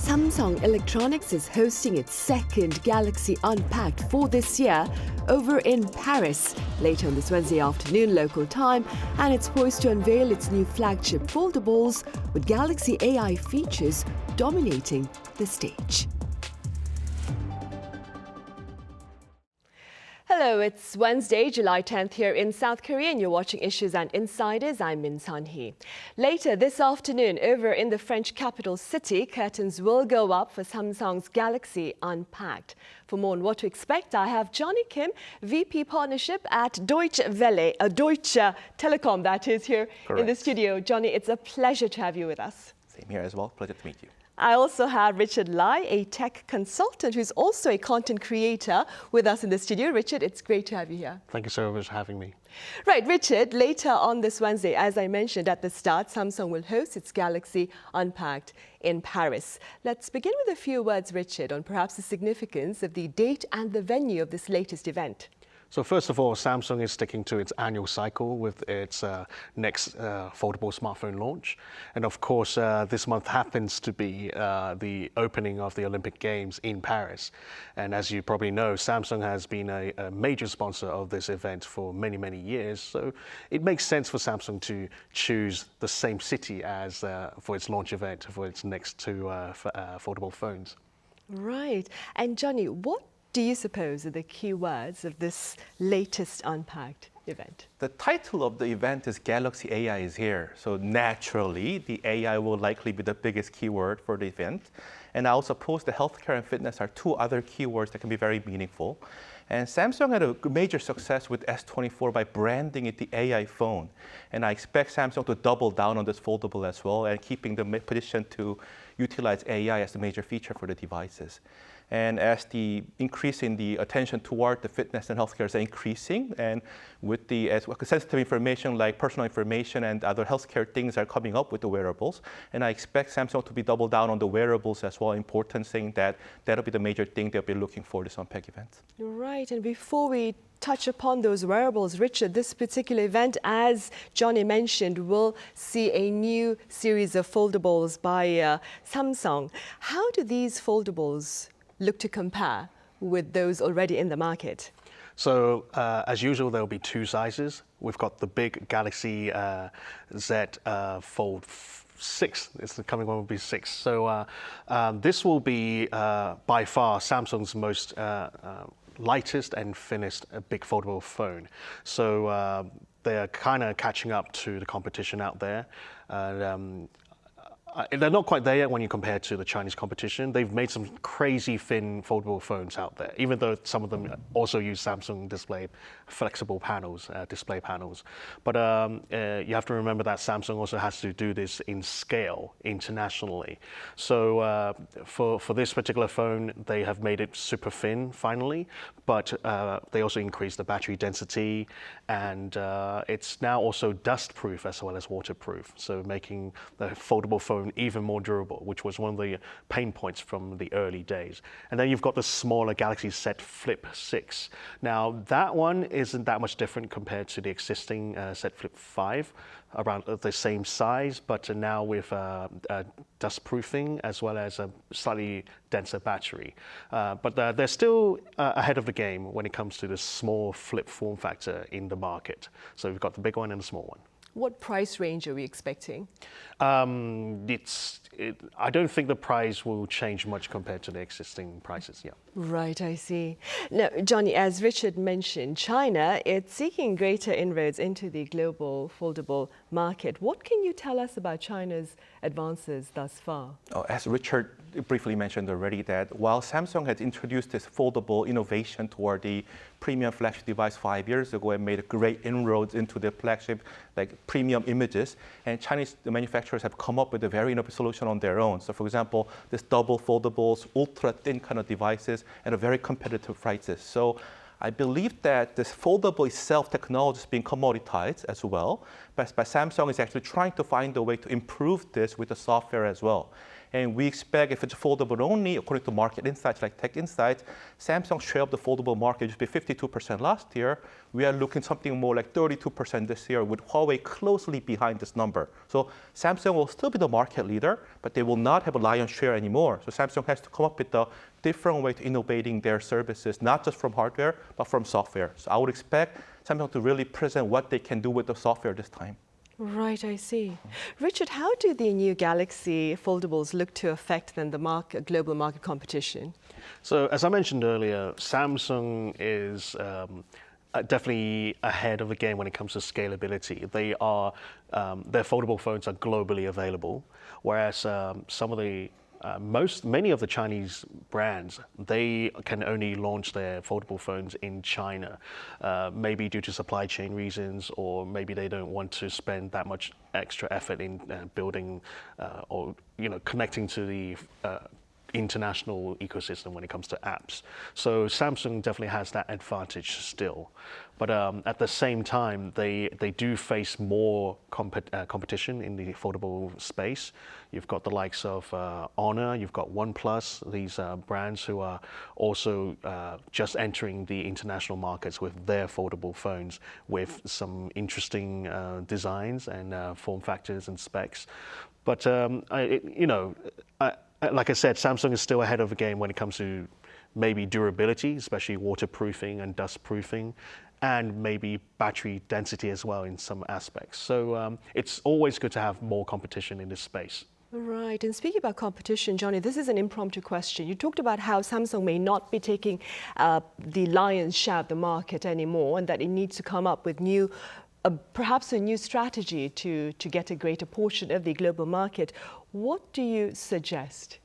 Samsung Electronics is hosting its second Galaxy Unpacked for this year over in Paris later on this Wednesday afternoon local time, and it's poised to unveil its new flagship foldables with Galaxy AI features dominating the stage. Hello, it's Wednesday, July 10th here in South Korea, and you're watching Issues and Insiders. I'm Min Sunhee. Later this afternoon, over in the French capital city, curtains will go up for Samsung's Galaxy Unpacked. For more on what to expect, I have Johnny Kim, VP Partnership at Deutsche Telekom, that is, here in the studio. Johnny, it's a pleasure to have you with us. Same here as well. Pleasure to meet you. I also have Richard Lai, a tech consultant who's also a content creator, with us in the studio. Richard, it's great to have you here. Thank you so much for having me. Right, Richard, later on this Wednesday, as I mentioned at the start, Samsung will host its Galaxy Unpacked in Paris. Let's begin with a few words, Richard, on perhaps the significance of the date and the venue of this latest event. So first of all, Samsung is sticking to its annual cycle with its next foldable smartphone launch. And of course, this month happens to be the opening of the Olympic Games in Paris. And as you probably know, Samsung has been a major sponsor of this event for many, many years. So it makes sense for Samsung to choose the same city as for its launch event for its next two foldable phones. Right. And Johnny, what do you suppose are the key words of this latest Unpacked event? The title of the event is Galaxy AI is here. So naturally, the AI will likely be the biggest keyword for the event. And I also suppose the healthcare and fitness are two other keywords that can be very meaningful. And Samsung had a major success with S24 by branding it the AI phone. And I expect Samsung to double down on this foldable as well and keeping the position to utilize AI as the major feature for the devices. And as the increase in the attention toward the fitness and healthcare is increasing, and with the sensitive information like personal information and other healthcare things are coming up with the wearables, and I expect Samsung to be double down on the wearables as well, important thing that'll be the major thing they'll be looking for this Unpacked event. Right, and before we touch upon those wearables, Richard, this particular event, as Johnny mentioned, will see a new series of foldables by Samsung. How do these foldables look to compare with those already in the market? So as usual, there'll be two sizes. We've got the big Galaxy Z Fold 6. It's the coming one will be 6. So this will be by far Samsung's most lightest and thinnest big foldable phone. So they're kind of catching up to the competition out there. They're not quite there yet when you compare to the Chinese competition. They've made some crazy thin foldable phones out there, even though some of them also use Samsung display flexible panels, display panels. But you have to remember that Samsung also has to do this in scale internationally. So for this particular phone, they have made it super thin finally, but they also increased the battery density, and it's now also dust proof as well as waterproof. So making the foldable phone even more durable, which was one of the pain points from the early days. And then you've got the smaller Galaxy Z Flip 6. Now that one isn't that much different compared to the existing Z Flip 5, around the same size, but now with dust proofing as well as a slightly denser battery. But they're still ahead of the game when it comes to the small flip form factor in the market. So we've got the big one and the small one. What price range are we expecting? I don't think the price will change much compared to the existing prices, yeah. Right, I see. Now, Johnny, as Richard mentioned, China, it's seeking greater inroads into the global foldable market. What can you tell us about China's advances thus far? As Richard briefly mentioned already, that while Samsung had introduced this foldable innovation toward the premium flagship device 5 years ago and made great inroads into the flagship premium images, and Chinese manufacturers have come up with a very innovative solution on their own. So for example, this double foldables, ultra thin kind of devices at a very competitive prices. So I believe that this foldable itself technology is being commoditized as well, but Samsung is actually trying to find a way to improve this with the software as well. And we expect if it's foldable only, according to market insights like Tech Insights, Samsung's share of the foldable market used to be 52% last year. We are looking something more like 32% this year, with Huawei closely behind this number. So Samsung will still be the market leader, but they will not have a lion's share anymore. So Samsung has to come up with a different way to innovating their services, not just from hardware, but from software. So I would expect Samsung to really present what they can do with the software this time. Right, I see. Richard, how do the new Galaxy foldables look to affect then the global market competition? So as I mentioned earlier, Samsung is definitely ahead of the game when it comes to scalability. They are their foldable phones are globally available, whereas some of the many of the Chinese brands, they can only launch their foldable phones in China, maybe due to supply chain reasons, or maybe they don't want to spend that much extra effort in building or connecting to the international ecosystem when it comes to apps. So Samsung definitely has that advantage still. But at the same time, they do face more competition in the foldable space. You've got the likes of Honor, you've got OnePlus, these brands who are also just entering the international markets with their foldable phones with some interesting designs and form factors and specs. But like I said, Samsung is still ahead of the game when it comes to maybe durability, especially waterproofing and dust proofing, and maybe battery density as well in some aspects. So it's always good to have more competition in this space. Right, and speaking about competition, Johnny, this is an impromptu question. You talked about how Samsung may not be taking the lion's share of the market anymore, and that it needs to come up with perhaps a new strategy to get a greater portion of the global market. What do you suggest?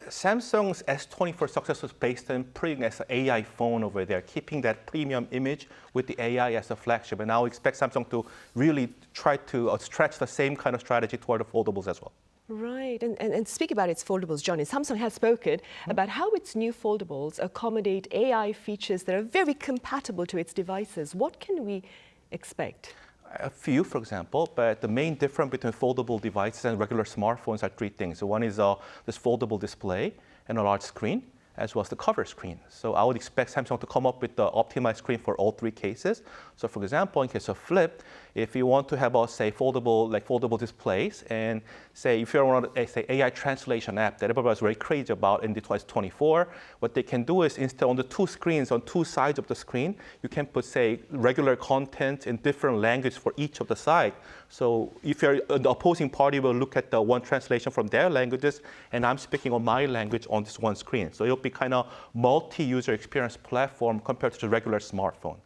Samsung's S24 success was based on putting as an AI phone over there, keeping that premium image with the AI as a flagship. And now we expect Samsung to really try to stretch the same kind of strategy toward the foldables as well. Right, and speak about its foldables, Johnny. Samsung has spoken about how its new foldables accommodate AI features that are very compatible to its devices. What can we expect? A few, for example, but the main difference between foldable devices and regular smartphones are three things. So one is this foldable display and a large screen, as well as the cover screen. So I would expect Samsung to come up with the optimized screen for all three cases. So for example, in case of Flip, if you want to have say foldable displays, and say if you're on say AI translation app that everybody was very crazy about in the 2024, what they can do is instead on the two screens, on two sides of the screen, you can put say regular content in different language for each of the side. So if you're the opposing party will look at the one translation from their languages, and I'm speaking on my language on this one screen. So it'll be kind of multi-user experience platform compared to the regular smartphone.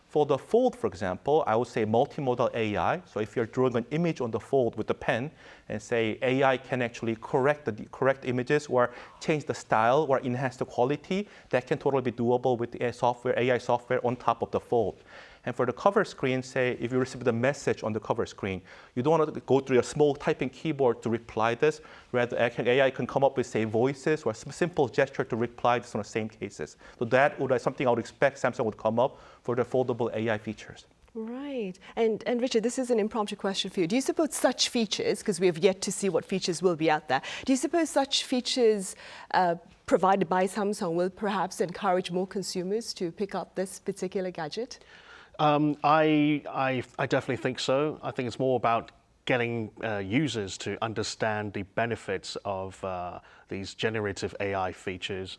For the Fold, for example, I would say multimodal AI. So if you're drawing an image on the Fold with the pen, and say AI can actually correct images or change the style or enhance the quality, that can totally be doable with the AI software on top of the Fold. And for the cover screen, say if you receive the message on the cover screen, you don't want to go through a small typing keyboard to reply this. Rather, AI can come up with, say, voices or some simple gesture to reply this on the same cases. So that would be something I would expect Samsung would come up for the foldable AI features. Right. And Richard, this is an impromptu question for you. Do you suppose such features, because we have yet to see what features will be out there, do you suppose such features provided by Samsung will perhaps encourage more consumers to pick up this particular gadget? I definitely think so. I think it's more about getting users to understand the benefits of these generative AI features.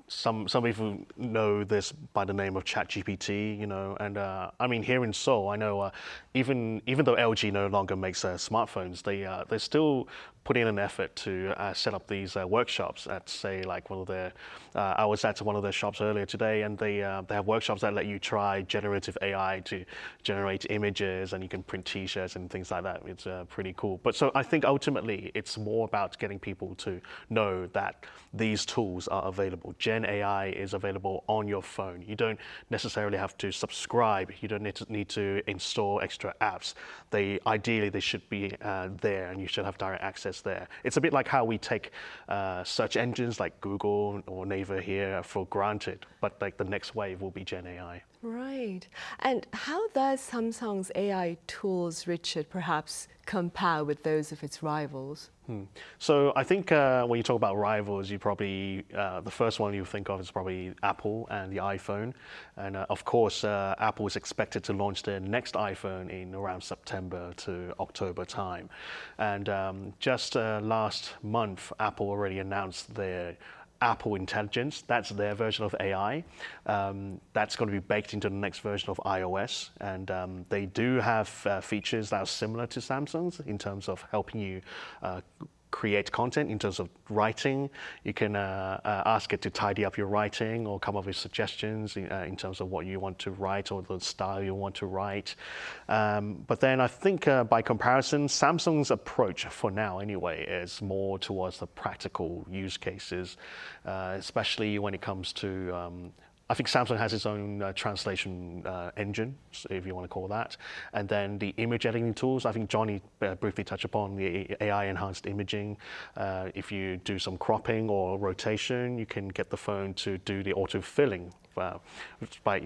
Some people know this by the name of ChatGPT, and I mean here in Seoul, I know even though LG no longer makes smartphones, they still put in an effort to set up these workshops at, say, like one of their. I was at one of their shops earlier today, and they have workshops that let you try generative AI to generate images, and you can print T-shirts and things like that. It's pretty cool. But so I think ultimately it's more about getting people to know that these tools are available. Gen AI is available on your phone. You don't necessarily have to subscribe. You don't need to install extra apps. Ideally they should be there, and you should have direct access there. It's a bit like how we take search engines like Google or Naver here for granted, but like the next wave will be Gen AI. Right. And how does Samsung's AI tools, Richard, perhaps compare with those of its rivals? So I think when you talk about rivals, you probably the first one you think of is probably Apple and the iPhone, and of course Apple is expected to launch their next iPhone in around September to October time, and just last month Apple already announced their Apple Intelligence. That's their version of AI. That's going to be baked into the next version of iOS. And they do have features that are similar to Samsung's in terms of helping you create content, in terms of writing. You can ask it to tidy up your writing or come up with suggestions in terms of what you want to write or the style you want to write. But then I think by comparison, Samsung's approach for now anyway is more towards the practical use cases, especially when it comes to I think Samsung has its own translation engine, if you want to call that. And then the image editing tools, I think Johnny briefly touched upon the AI-enhanced imaging. If you do some cropping or rotation, you can get the phone to do the auto-filling by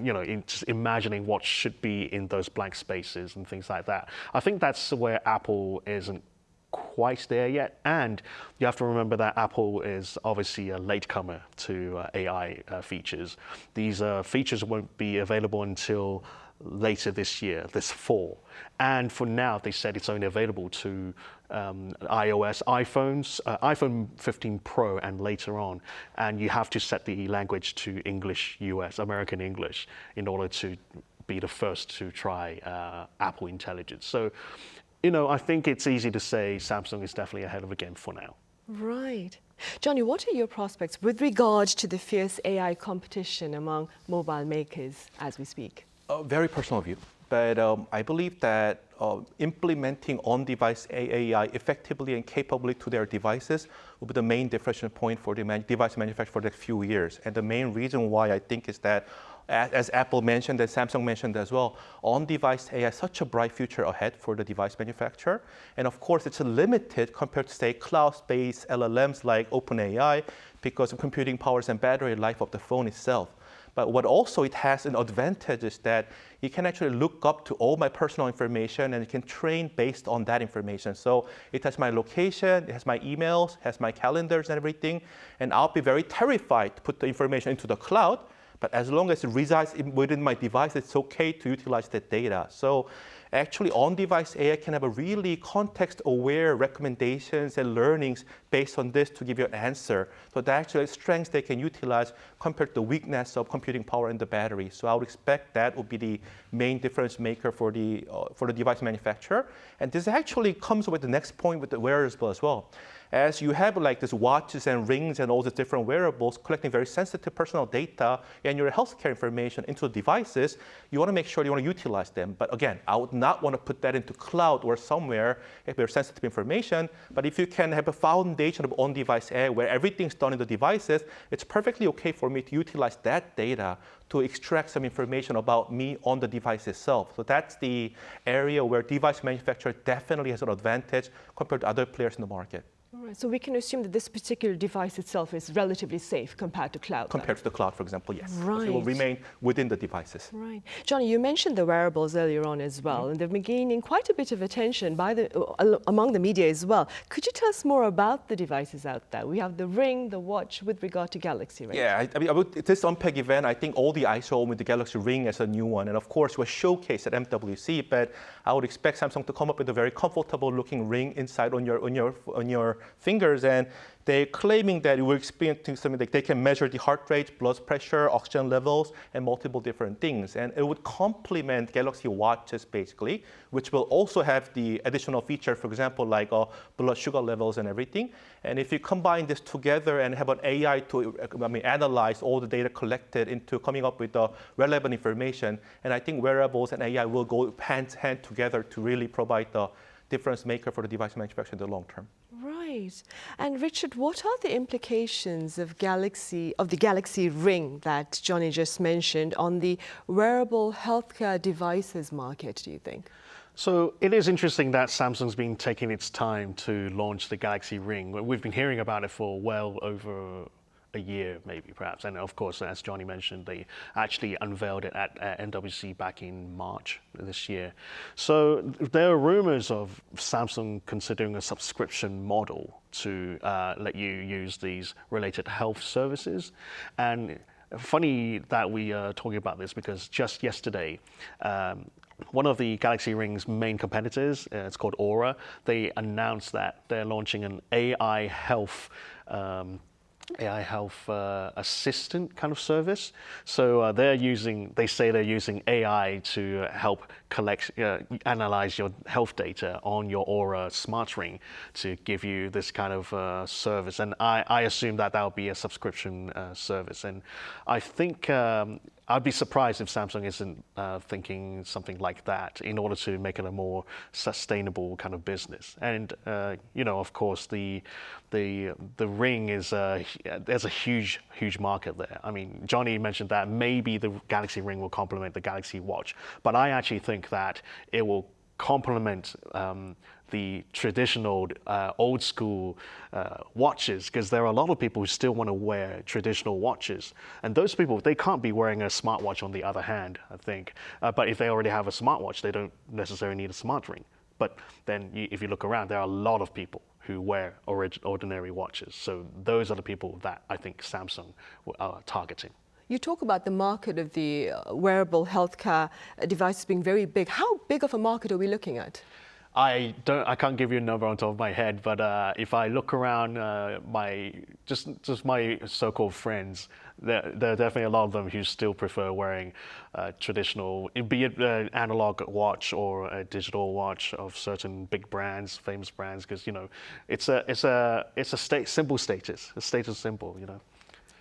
just imagining what should be in those blank spaces and things like that. I think that's where Apple isn't quite there yet, and you have to remember that Apple is obviously a latecomer to AI features. These features won't be available until later this year, this fall. And for now, they said it's only available to iOS, iPhones, iPhone 15 Pro and later on. And you have to set the language to English, US, American English, in order to be the first to try Apple Intelligence. So, I think it's easy to say Samsung is definitely ahead of the game for now. Right. Johnny, what are your prospects with regard to the fierce AI competition among mobile makers as we speak? Very personal view, but I believe that implementing on-device AI effectively and capably to their devices will be the main differentiation point for the device manufacturer for the next few years. And the main reason why I think is that, as Apple mentioned and Samsung mentioned as well, on-device AI has such a bright future ahead for the device manufacturer. And of course, it's limited compared to, say, cloud-based LLMs like OpenAI because of computing powers and battery life of the phone itself. But what also it has an advantage is that you can actually look up to all my personal information and it can train based on that information. So it has my location, it has my emails, has my calendars and everything. And I'll be very terrified to put the information into the cloud. But as long as it resides within my device, it's okay to utilize that data. So actually, on-device AI can have a really context-aware recommendations and learnings based on this to give you an answer. So the actual strengths they can utilize compared to the weakness of computing power and the battery. So I would expect that would be the main difference maker for the device manufacturer. And this actually comes with the next point with the wearable as well. As you have like these watches and rings and all the different wearables collecting very sensitive personal data and your healthcare information into the devices, you want to make sure you want to utilize them. But again, I would not want to put that into cloud or somewhere if they're sensitive information. But if you can have a foundation of on-device AI where everything's done in the devices, it's perfectly okay for me to utilize that data to extract some information about me on the device itself. So that's the area where device manufacturer definitely has an advantage compared to other players in the market. All right, so we can assume that this particular device itself is relatively safe compared to cloud. Compared to the cloud, for example, yes. Right. It will remain within the devices. Right. Johnny, you mentioned the wearables earlier on as well, and they've been gaining quite a bit of attention among the media as well. Could you tell us more about the devices out there? We have the Ring, the watch with regard to Galaxy, right? Yeah, I mean, this Unpacked event, I think all the eyes saw with the Galaxy Ring as a new one, and of course, was showcased at MWC. But I would expect Samsung to come up with a very comfortable-looking ring inside on your fingers, and they're claiming that we're experiencing something like they can measure the heart rate, blood pressure, oxygen levels, and multiple different things. And it would complement Galaxy Watches, basically, which will also have the additional feature, for example, like blood sugar levels and everything. And if you combine this together and have an AI to analyze all the data collected into coming up with the relevant information, and I think wearables and AI will go hand in hand together to really provide the difference maker for the device manufacturer in the long term. Right. And Richard, what are the implications of the Galaxy Ring that Johnny just mentioned on the wearable healthcare devices market, do you think? So it is interesting that Samsung's been taking its time to launch the Galaxy Ring. We've been hearing about it for well over a year, maybe, perhaps. And of course, as Johnny mentioned, they actually unveiled it at NWC back in March this year. So there are rumors of Samsung considering a subscription model to let you use these related health services. And funny that we are talking about this because just yesterday, one of the Galaxy Ring's main competitors, it's called Aura, they announced that they're launching an AI health assistant kind of service. So they say they're using AI to help analyze your health data on your Aura smart ring to give you this kind of service. And I assume that will be a subscription service. And I think I'd be surprised if Samsung isn't thinking something like that in order to make it a more sustainable kind of business. And of course, the Ring is there's a huge market there. I mean, Johnny mentioned that maybe the Galaxy Ring will complement the Galaxy Watch, but I actually think that it will complement the traditional old school watches, because there are a lot of people who still want to wear traditional watches, and those people, they can't be wearing a smartwatch on the other hand, I think. But if they already have a smartwatch, they don't necessarily need a smart ring. But then if you look around, there are a lot of people who wear ordinary watches. So those are the people that I think Samsung are targeting. You talk about the market of the wearable healthcare devices being very big. How big of a market are we looking at? I can't give you a number on top of my head, but if I look around my so-called friends, there are definitely a lot of them who still prefer wearing traditional, be it an analog watch or a digital watch of certain big brands, famous brands, because it's a simple status, a status symbol,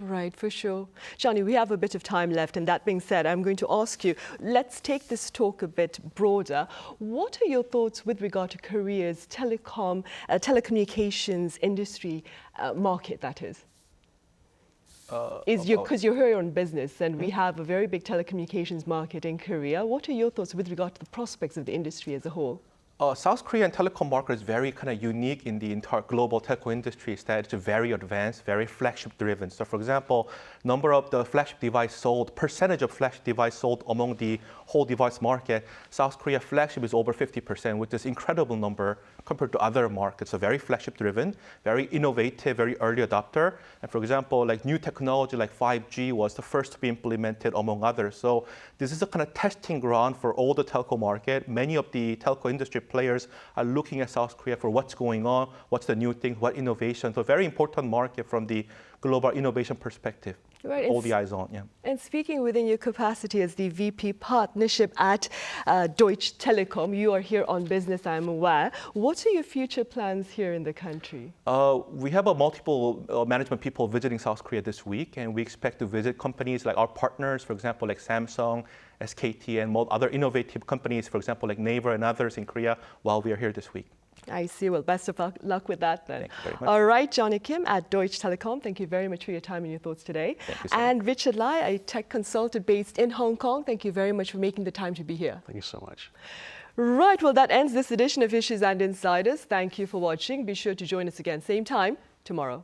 Right, for sure. Johnny, we have a bit of time left, and that being said, I'm going to ask you, let's take this talk a bit broader. What are your thoughts with regard to Korea's telecommunications industry market, that is? Because you're here on business, and we have a very big telecommunications market in Korea. What are your thoughts with regard to the prospects of the industry as a whole? South Korean telecom market is very kind of unique in the entire global telco industry. Is that it's very advanced, very flagship driven. So for example, number of the flagship device sold, percentage of flagship device sold among the whole device market, South Korea flagship is over 50%, which is incredible number compared to other markets. So very flagship driven, very innovative, very early adopter. And for example, like new technology like 5G was the first to be implemented among others. So this is a kind of testing ground for all the telco market. Many of the telco industry players are looking at South Korea for what's going on, what's the new thing, what innovation. So very important market from the global innovation perspective. Right, all the eyes on, yeah. And speaking within your capacity as the VP Partnership at Deutsche Telekom, you are here on business, I'm aware. What are your future plans here in the country? We have multiple management people visiting South Korea this week, and we expect to visit companies like our partners, for example, like Samsung, SKT, and other innovative companies, for example, like Naver and others in Korea, while we are here this week. I see. Well, best of luck with that then. Thank you very much. All right, Johnny Kim at Deutsche Telekom, thank you very much for your time and your thoughts today. Thank you so and much. Richard Lai, a tech consultant based in Hong Kong, thank you very much for making the time to be here. Thank you so much. Right, well, that ends this edition of Issues and Insiders. Thank you for watching. Be sure to join us again, same time tomorrow.